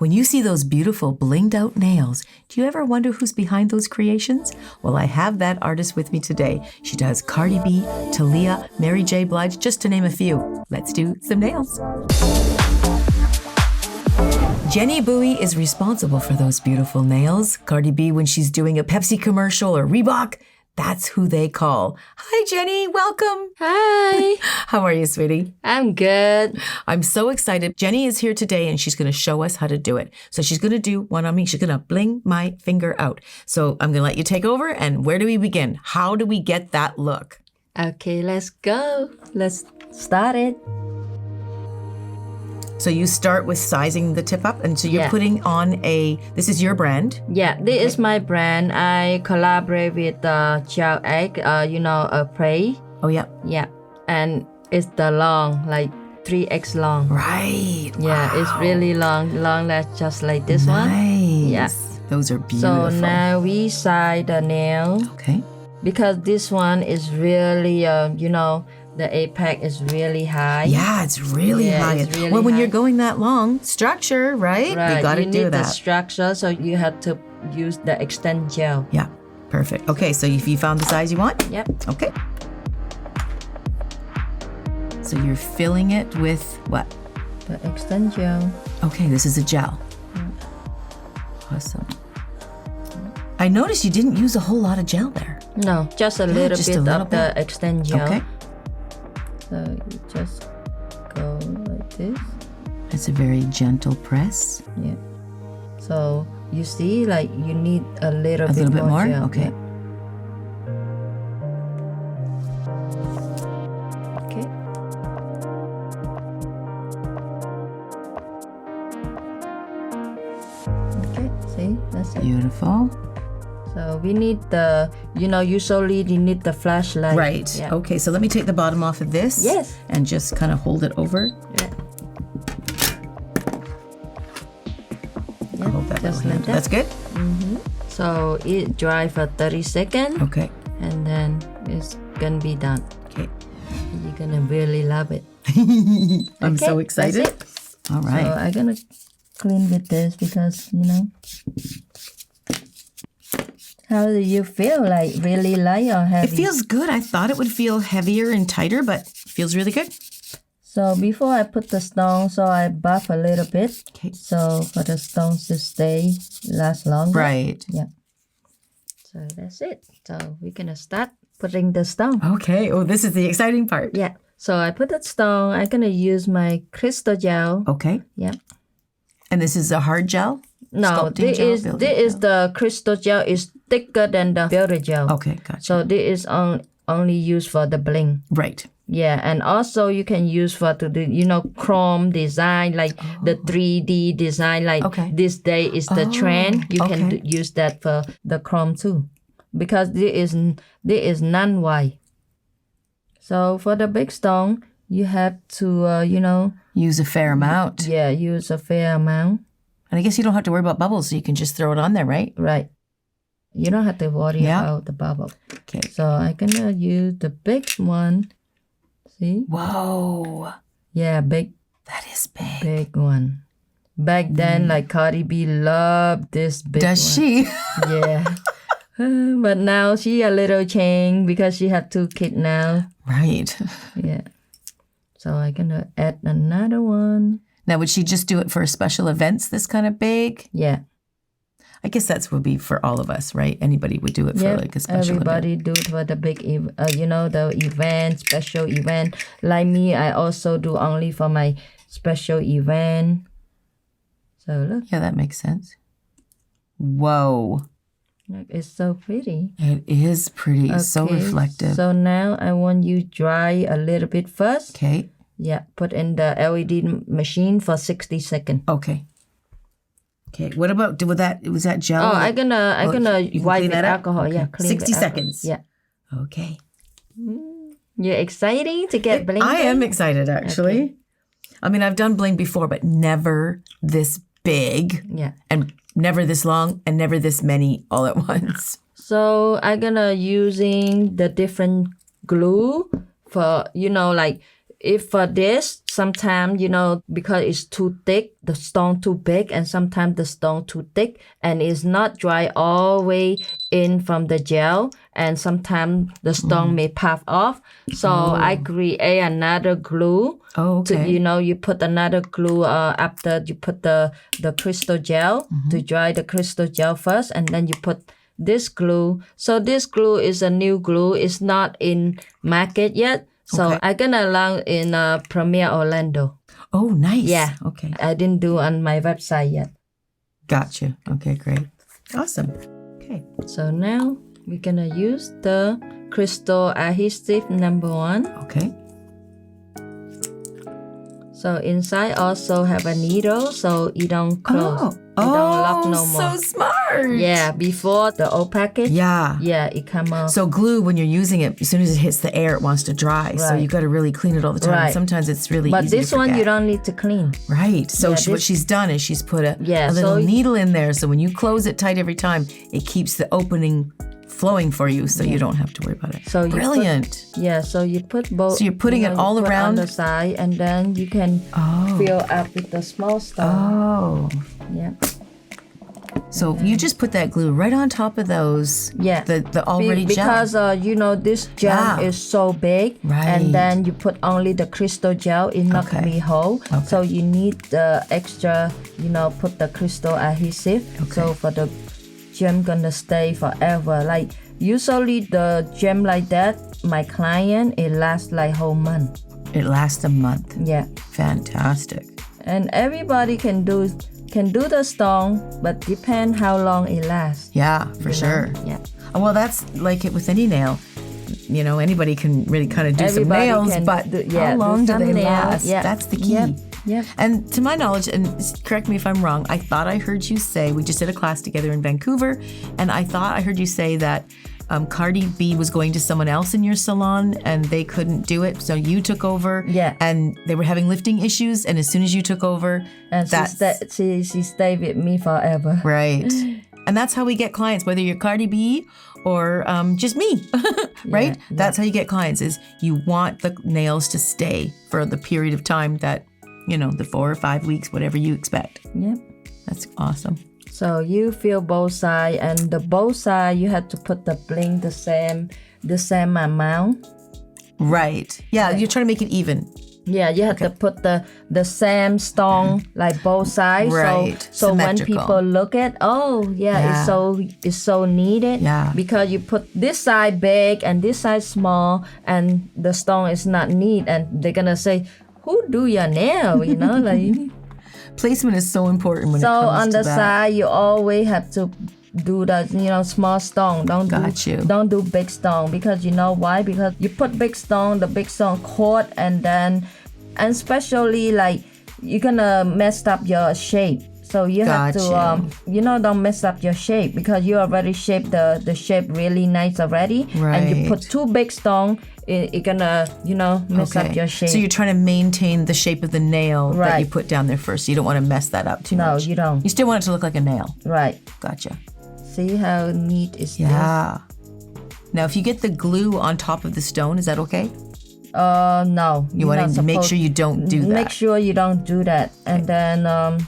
When you see those beautiful blinged out nails, do you ever wonder who's behind those creations? Well, I have that artist with me today. She does Cardi B, Thalia, Mary J, Blige, just to name a few. Let's do some nails. Jenny Bowie is responsible for those beautiful nails. Cardi B, when she's doing a Pepsi commercial or Reebok, that's who they call. Hi, Jenny. Welcome. Hi. How are you, sweetie? I'm good. I'm so excited. Jenny is here today and she's going to show us how to do it. So she's going to do one on me. She's going to bling my finger out. So I'm going to let you take over. And where do we begin? How do we get that look? Okay, let's go. Let's start it. So you start with sizing the tip up. And so you're putting on this is your brand. Yeah, this is my brand. I collaborate with Gel Egg, a prey. Oh, yeah. Yeah, and it's the long, like 3x long. Right. Yeah, wow. It's really long just like this one. Nice. Yeah. Those are beautiful. So now we size the nail. Okay. Because this one is really, the apex is really high. Yeah, it's really high. It's really when high. you're going that long, structure, right? Right. You got to do You need that. the structure, so you have to use the extend gel. Yeah, perfect. Okay, so if you found the size you want? Yep. Okay. So you're filling it with what? The extend gel. Okay, this is a gel. Awesome. I noticed you didn't use a whole lot of gel there. No, just a little just bit a little of the extend gel. Okay. So you just go like this. It's a very gentle press. Yeah. So you see, like you need a little bit more? gel. Okay. Okay. Okay, see, that's it. Beautiful. So we need usually you need the flashlight. Right. Yeah. Okay, so let me take the bottom off of this. Yes. And just kind of hold it over. Yeah. I'll hold that just little like hand. that. That's good? Mm-hmm. So it dry for 30 seconds. Okay. And then it's gonna be done. Okay. You're gonna really love it. I'm so Okay, excited. that's it. All right. So I'm gonna clean with this because How do you feel? Like really light or heavy? It feels good. I thought it would feel heavier and tighter, but it feels really good. So before I put the stone, so I buff a little bit. Okay. So for the stones to last longer. Right. Yeah. So that's it. So we're gonna start putting the stone. Okay. Oh, this is the exciting part. Yeah. So I put the stone. I'm gonna use my crystal gel. Okay. Yeah. And this is a hard gel? No, Sculpting gel, building this is gel? the crystal gel is thicker than the builder gel. Okay, gotcha. So this is only used for the bling. Right. Yeah, and also you can use for to do chrome design, like the 3D design. Like this day is the trend. You can use that for the chrome too, because this is non-white. So for the big stone, you have to use a fair amount. Yeah, use a fair amount. And I guess you don't have to worry about bubbles, so you can just throw it on there, right? Right. You don't have to worry about the bubble. Okay. So I'm gonna use the big one. See? Whoa. Yeah, big. That is big. Big one. Back then, like Cardi B loved this big one. Does she? Yeah. But now she a little changed because she had 2 kids now. Right. Yeah. So I'm gonna add another one. Now, would she just do it for special events this kind of big? Yeah. I guess that's would be for all of us, right? Anybody would do it for like a special everybody event. do it for the big, the event, special event. Like me, I also do only for my special event. So look. Yeah, that makes sense. Whoa. Look, it's so pretty. It is pretty. It's so reflective. So now I want you dry a little bit first. Okay. Yeah, put in the LED machine for 60 seconds. Okay. Okay. What about was that gel? Oh, I'm gonna wipe with alcohol. Okay. Yeah, clean 60 with seconds. Alcohol. Yeah. Okay. You're excited to get bling? I am excited, actually. Okay. I mean, I've done bling before, but never this big. Yeah. And never this long and never this many all at once. So I'm gonna using the different glue for, like if for this, sometimes, you know, because it's too thick, the stone too big, and sometimes the stone too thick, and it's not dry all the way in from the gel, and sometimes the stone may pop off. So I create another glue. Oh, okay. To, you know, you put another glue after you put the crystal gel to dry the crystal gel first, and then you put this glue. So this glue is a new glue. It's not in market yet. So I'm gonna launch in Premiere Orlando. Oh, nice. Yeah. Okay. I didn't do on my website yet. Gotcha. Okay, great. Awesome. Okay. So now we're gonna use the crystal adhesive number 1. Okay. So inside also have a needle, so you don't close. You don't lock no more. So smart. Yeah, before the old package. Yeah. Yeah, it come off. So glue, when you're using it, as soon as it hits the air, it wants to dry. So you got to really clean it all the time. Right. Sometimes it's really But easy this to forget. one you don't need to clean. Right. So what she's done is she's put a little needle in there. So when you close it tight every time, it keeps the opening flowing for you, so you don't have to worry about it. So brilliant. So you put both. So you're putting it all around on the side, and then you can fill up with the small stuff. Oh. Yeah. So you just put that glue right on top of those. Yeah. The already gel. Because you know, this gem is so big, and then you put only the crystal gel. It's not gonna be whole. So you need the extra. You know, put the crystal adhesive. So for the gem gonna stay forever. Like usually the gem like that, my client, it lasts like whole month. It lasts a month. Yeah. Fantastic. And everybody can do the stone, but depend how long it lasts. Yeah, for sure. Yeah. Well, that's like it with any nail. You know, anybody can really kind of do some nails, but how long do they last? Yeah. That's the key. Yeah. And to my knowledge, and correct me if I'm wrong, I thought I heard you say, we just did a class together in Vancouver, and I thought I heard you say that Cardi B was going to someone else in your salon and they couldn't do it, so you took over. Yeah. And they were having lifting issues, and as soon as you took over, and she stayed with me forever. Right. And that's how we get clients, whether you're Cardi B or just me, right? Yeah. That's how you get clients, is you want the nails to stay for the period of time that, you know, the 4 or 5 weeks, whatever you expect. Yep. That's awesome. So you feel both sides, and the both sides you have to put the bling the same amount. Right. Yeah, you're trying to make it even. Yeah, you have to put the same stone like both sides. Right. So when people look at, it's so needed. Yeah. Because you put this side big and this side small, and the stone is not neat, and they're gonna say, "Who do your nail?" You know, like. Placement is so important when it comes to that. So on the side, you always have to do the, you know, small stone. Don't do big stone, because you know why? Because you put big stone, the big stone caught, and especially like you're gonna mess up your shape. So you have to, don't mess up your shape, because you already shaped the shape really nice already. Right. And you put too big stone, it's gonna, mess up your shape. So you're trying to maintain the shape of the nail that you put down there first. You don't want to mess that up too much. No, you don't. You still want it to look like a nail. Right. Gotcha. See how neat is this? Yeah. Now, if you get the glue on top of the stone, is that okay? No. You want to make sure you don't do that. Make sure you don't do that. And then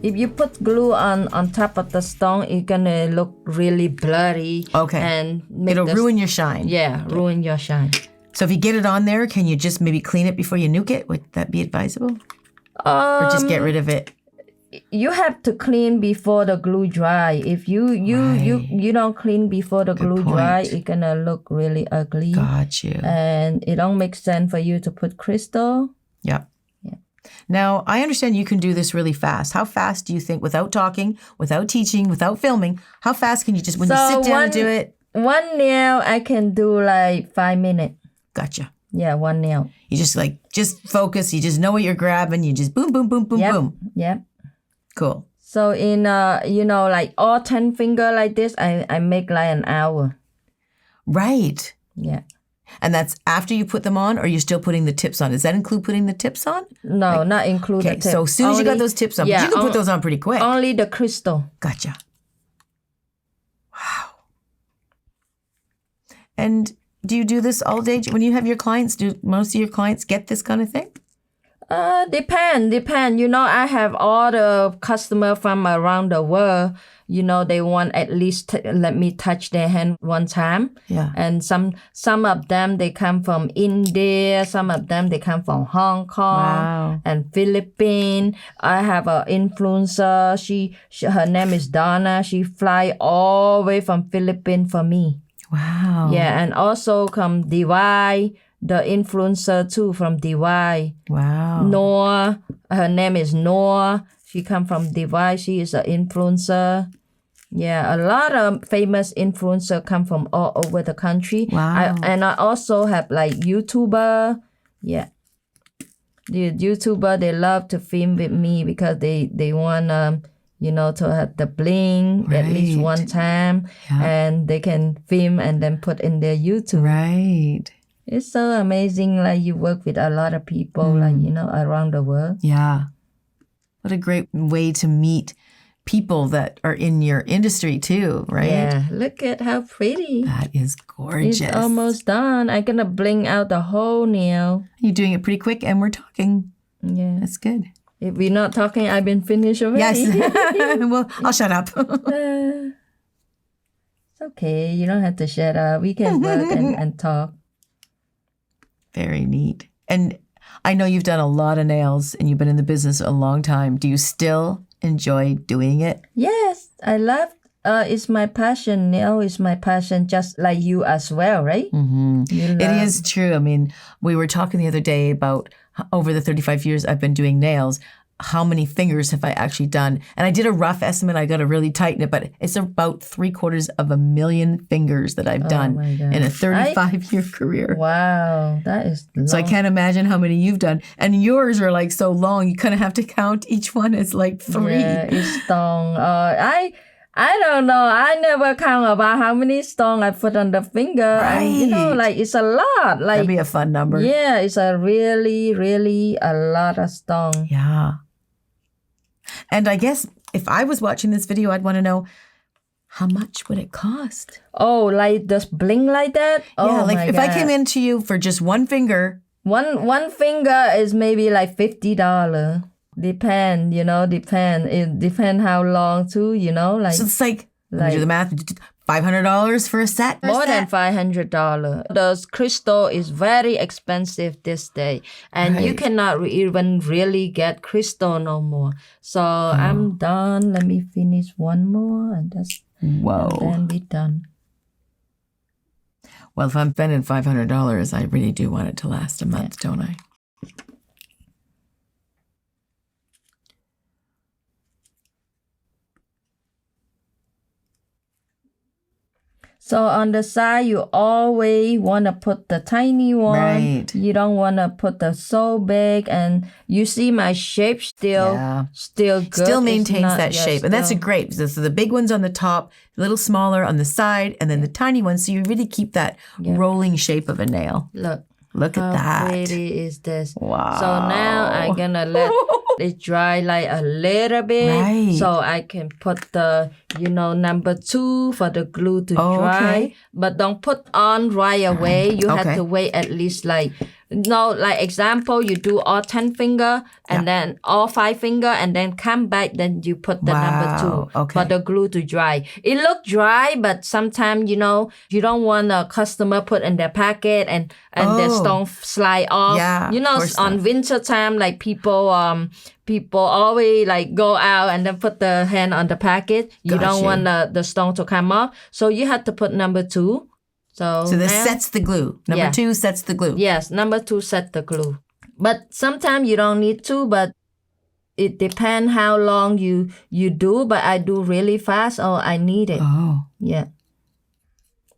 if you put glue on top of the stone, it's gonna look really blurry. Okay. And it'll ruin your shine. Yeah, ruin your shine. So if you get it on there, can you just maybe clean it before you nuke it? Would that be advisable? Or just get rid of it? You have to clean before the glue dry. If you don't clean before the glue dry, it's gonna look really ugly. Got you. And it don't make sense for you to put crystal. Yeah. Now, I understand you can do this really fast. How fast do you think, without talking, without teaching, without filming, how fast can you just, when you sit down and do it? One nail, I can do like 5 minutes. Gotcha. Yeah, one nail. You just focus. You just know what you're grabbing. You just boom, boom, boom, boom, boom. Yep. Cool. So in, like all 10 finger like this, I make like an hour. Right. Yeah. And that's after you put them on, or you're still putting the tips on? Does that include putting the tips on? No, not include the tips. So as soon as you got those tips on, but you can put those on pretty quick. Only the crystal. Gotcha. Wow. And do you do this all day? When you have your clients, do most of your clients get this kind of thing? Depend. I have all the customer from around the world. They want at least let me touch their hand one time. Yeah. And some of them, they come from India. Some of them, they come from Hong Kong and Philippines. I have an influencer. Her name is Donna. She fly all the way from Philippines for me. Wow. Yeah, and also come DY, the influencer too from DY. Wow. Noah, her name is Noah. She come from DY. She is an influencer. Yeah, a lot of famous influencers come from all over the country. Wow. I also have like YouTuber. Yeah. The YouTuber, they love to film with me because they want to have the bling at least one time. Yeah. And they can film and then put in their YouTube. Right. It's so amazing, like you work with a lot of people, around the world. Yeah. What a great way to meet people that are in your industry too, right? Yeah, look at how pretty. That is gorgeous. It's almost done. I'm gonna bling out the whole nail. You're doing it pretty quick and we're talking. Yeah. That's good. If we're not talking, I've been finished already. Yes. Well, I'll shut up. It's okay. You don't have to shut up. We can work and talk. Very neat. And I know you've done a lot of nails and you've been in the business a long time. Do you still enjoy doing it? Yes, I love. It's my passion. Nail is my passion, just like you as well, right? Mm-hmm. It is true. I mean, we were talking the other day about over the 35 years I've been doing nails, how many fingers have I actually done? And I did a rough estimate. I got to really tighten it, but it's about 750,000 fingers that I've done in a 35-year career. Wow, that is long. So I can't imagine how many you've done. And yours are like so long, you kind of have to count each one as like 3. Yeah, it's long. I don't know. I never count about how many stones I put on the finger. Right. And, it's a lot. Like, that'd be a fun number. Yeah, it's a really, really a lot of stones. Yeah. And I guess if I was watching this video, I'd want to know, how much would it cost? Oh, like this bling like that? Yeah, oh like my if God. I came into you for just one finger. One finger is maybe like $50. Depend. It depend how long too, like. So it's like let me do the math, $500 for a set? More than $500. The crystal is very expensive this day. And you cannot even really get crystal no more. So I'm done. Let me finish one more and then be done. Well, if I'm spending $500, I really do want it to last a month, don't I? So on the side, you always want to put the tiny one. Right. You don't want to put the so big. And you see my shape still good. Still maintains that shape. And that's a great. So the big one's on the top, a little smaller on the side, and then the tiny one. So you really keep that rolling shape of a nail. Look at that. How pretty is this? Wow. So now I'm going to let it dry like a little bit. Right. So I can put the, number 2 for the glue to dry. Okay. But don't put on right away. You have to wait at least example, you do all 10 finger and then all 5 finger and then come back. Then you put the number 2 for the glue to dry. It look dry, but sometimes, you don't want a customer put in their packet and the stone slide off. Yeah, on winter time, like people always like go out and then put the hand on the packet. You don't want the stone to come off. So you have to put number 2. So this sets the glue. Number 2 sets the glue. Yes, number 2 set the glue. But sometimes you don't need to, but it depends how long you do. But I do really fast or I need it. Oh. Yeah.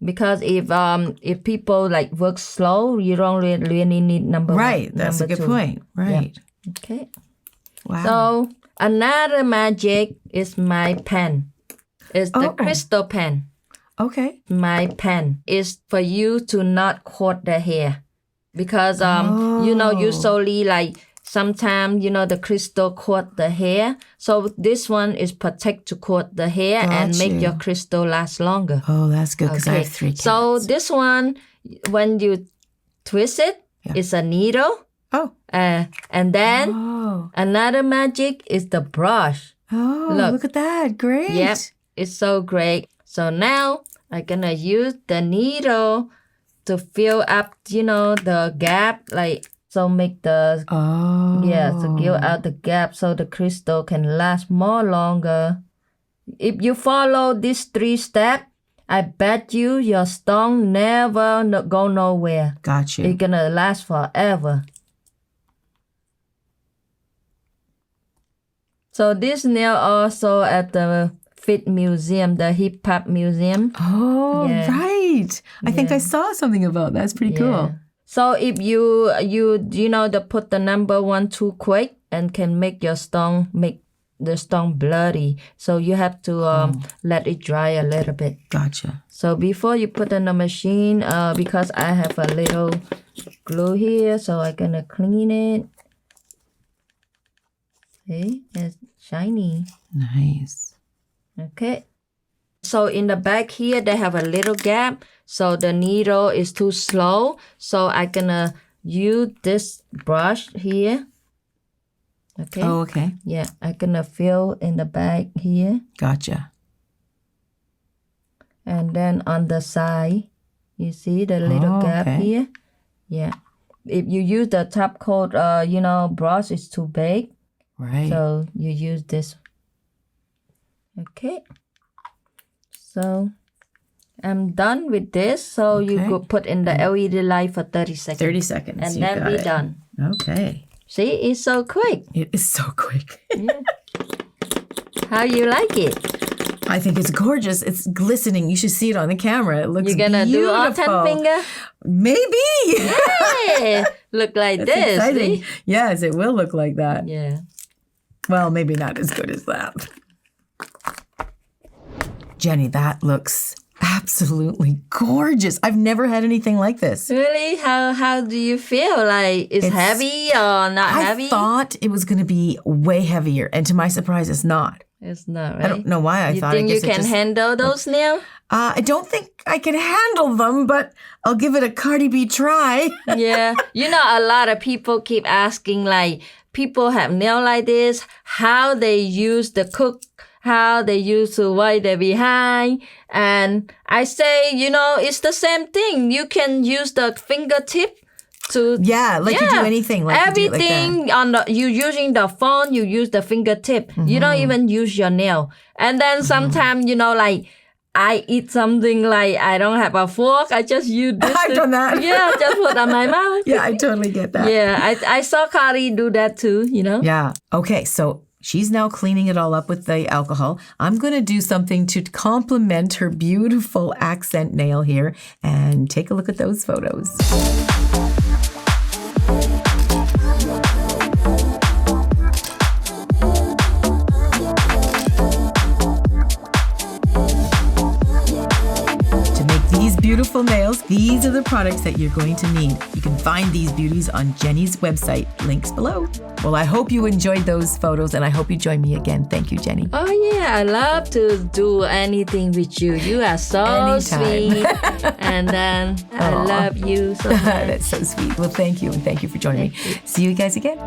Because if people like work slow, you don't really need number 1. Right, that's a good point. Right. Yeah. Okay. Wow. So another magic is my pen. It's the crystal pen. Okay. My pen is for you to not cut the hair. Because, usually like sometimes, the crystal cut the hair. So this one is protect to cut the hair and make your crystal last longer. Oh, that's good because I have 3 cats. So this one, when you twist it, it's a needle. Oh. And then another magic is the brush. Oh, look at that. Great. Yep. It's so great. So now I'm going to use the needle to fill up, the gap. So make the... to fill out the gap so the crystal can last more longer. If you follow these 3 steps, I bet you your stone never go nowhere. Got you. It's going to last forever. So this nail also at the Fit Museum, the Hip Hop Museum. Oh, right. I think I saw something about that. That's pretty cool. So if you to put the number 1 too quick and can make the stone bloody. So you have to let it dry a little bit. Gotcha. So before you put in the machine, because I have a little glue here, so I'm gonna clean it. See, it's shiny. Nice. Okay. So in the back here, they have a little gap. So the needle is too slow. So I'm gonna use this brush here. Okay. Oh, okay. Yeah, I'm gonna fill in the back here. Gotcha. And then on the side, you see the little gap here? Yeah. If you use the top coat, brush is too big. Right. So you use this. Okay. So I'm done with this. So you could put in the LED light for 30 seconds. 30 seconds. And then we're done. Okay. See, it's so quick. It is so quick. Yeah. How you like it? I think it's gorgeous. It's glistening. You should see it on the camera. It looks beautiful. You're going to do all 10 finger? Maybe. Yeah. Look like That's this. exciting. See? Yes, it will look like that. Yeah. Well, maybe not as good as that. Jenny, that looks absolutely gorgeous. I've never had anything like this. Really? How do you feel? Like it's heavy or not heavy? I thought it was going to be way heavier, and to my surprise, it's not. It's not, right? I don't know why I thought. You think you can handle those nails? I don't think I can handle them, but I'll give it a Cardi B try. Yeah. A lot of people keep asking, people have nail like this, how they use the cook, how they use to wipe their behind. And I say, it's the same thing. You can use the fingertip to... Yeah, you do anything. Everything you using the phone, you use the fingertip. Mm-hmm. You don't even use your nail. And then sometimes, I eat something I don't have a fork. I just use this. I've done that. Yeah, just put on my mouth. Yeah, I totally get that. Yeah, I saw Cardi do that too, Yeah. Okay, so she's now cleaning it all up with the alcohol. I'm going to do something to complement her beautiful accent nail here and take a look at those photos. Beautiful nails. These are the products that you're going to need. You can find these beauties on Jenny's website. Links below. Well, I hope you enjoyed those photos, and I hope you join me again. Thank you, Jenny. Oh, yeah. I love to do anything with you. You are so sweet. And then I love you so much. That's so sweet. Well, thank you, and thank you for joining me. See you guys again.